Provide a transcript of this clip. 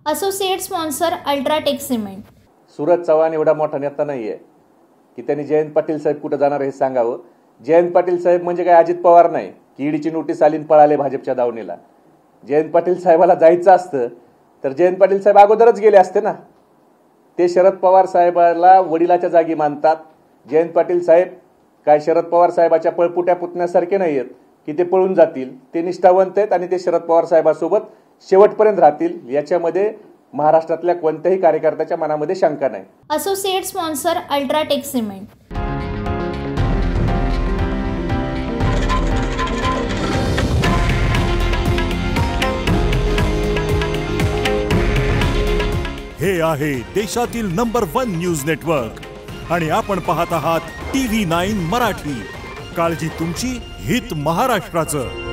Associate sponsor UltraTech cement. Suraj Chavan एवढा मोठा नेता नाहीये की त्यांनी जयंत पाटील साहेब कुठे जाणार हे सांगावं। जयंत पाटील साहेब म्हणजे काय अजित पवार नाही की ईडीची नोटीस आली आणि पळाले भाजपच्या दावणीला। जयंत पाटील साहेबाला जायचं असतं तर जयंत पाटील साहेब अगोदरच गेले असते ना। ते शरद पवार साहेबाला वडिलाच्या जागी मानतात। जयंत पाटील साहेब काय शरद पवार साहेबाच्या पळपुट्या पुतण्यासारखे नाहीयेत की ते पळून जातील। ते निष्ठावंत आहेत आणि ते शरद पवार साहेबांसोबत शेवटपर्यंत राहतील, याच्यामध्ये महाराष्ट्रातल्या कोणत्याही कार्यकर्त्याच्या मनामध्ये शंका नाही। Associate sponsor UltraTech cement. हे आहे देशातील नंबर 1 न्यूज नेटवर्क आणि आपण पाहत आहात TV9 मराठी। काळजी तुमची, हित महाराष्ट्राचं।